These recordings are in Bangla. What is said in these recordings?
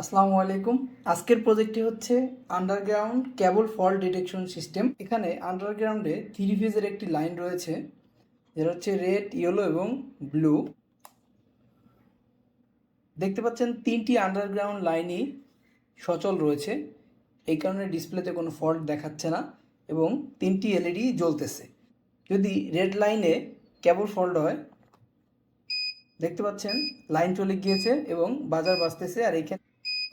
আসসালামু আলাইকুম। আজকের প্রজেক্টটি হচ্ছে আন্ডারগ্রাউন্ড কেবল ফল্ট ডিটেকশন সিস্টেম। এখানে আন্ডারগ্রাউন্ডে 3 ফেজের একটি লাইন রয়েছে, যেটা হচ্ছে রেড, ইয়েলো এবং ব্লু। দেখতে পাচ্ছেন 3টি আন্ডারগ্রাউন্ড লাইনই সচল রয়েছে, এই কারণে ডিসপ্লেতে কোনো ফল্ট দেখাচ্ছে না এবং 3টি এলইডি জ্বলতেছে। যদি রেড লাইনে কেবল ফল্ট হয়, দেখতে পাচ্ছেন লাইন চলে গিয়েছে এবং বাজার বাজতেছে। আর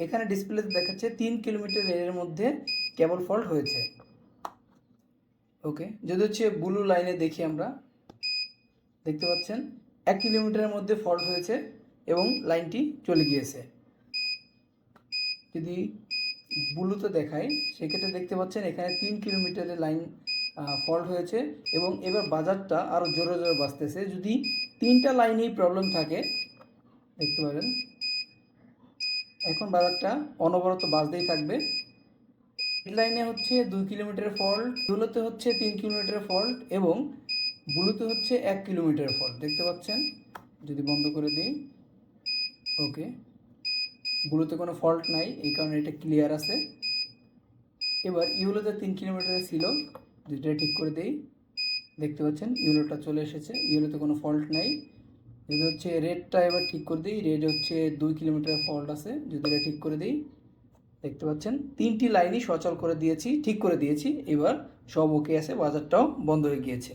এখানে ডিসপ্লেতে দেখাচ্ছে 3 কিলোমিটার এর মধ্যে কেবল ফল্ট হয়েছে। ওকে, যদি হচ্ছে ব্লু লাইনে দেখি আমরা, দেখতে পাচ্ছেন 1 কিলোমিটারের মধ্যে ফল্ট হয়েছে এবং লাইনটি চলে গিয়েছে। যদি ব্লুতে দেখাই, সেক্ষেত্রে দেখতে পাচ্ছেন এখানে 3 কিলোমিটারের লাইন ফল্ট হয়েছে এবং এবার বাজারটা আরও জোরে জোরে বাজতেছে। যদি 3টা লাইনেই প্রবলেম থাকে, দেখতে পারেন এখন বাজারটা অনবরত বাজতেই থাকবে। রেড লাইনে হচ্ছে 2 কিলোমিটার ফল্ট, ইয়েলোতে হচ্ছে 3 কিলোমিটার ফল্ট এবং ব্লুতে হচ্ছে 1 কিলোমিটার ফল্ট। দেখতে পাচ্ছেন, যদি বন্ধ করে দিই, ওকে, ব্লুতে কোনো ফল্ট নাই, এই কারণে এটা ক্লিয়ার আছে। এবার ইয়েলোতে 3 কিলোমিটার ছিল, যেটা ঠিক করে দিই, দেখতে পাচ্ছেন ইয়েলোটা চলে এসেছে, ইয়েলোতে কোনো ফল্ট নাই। যদি হচ্ছে রেডটা এবার ঠিক করে দিই, রেড হচ্ছে 2 কিলোমিটার ফল্ট আছে, যদি এটা ঠিক করে দিই, দেখতে পাচ্ছেন 3টি লাইনই সচল করে দিয়েছি, ঠিক করে দিয়েছি। এবার সব ওকে আছে, বাজারটাও বন্ধ হয়ে গিয়েছে।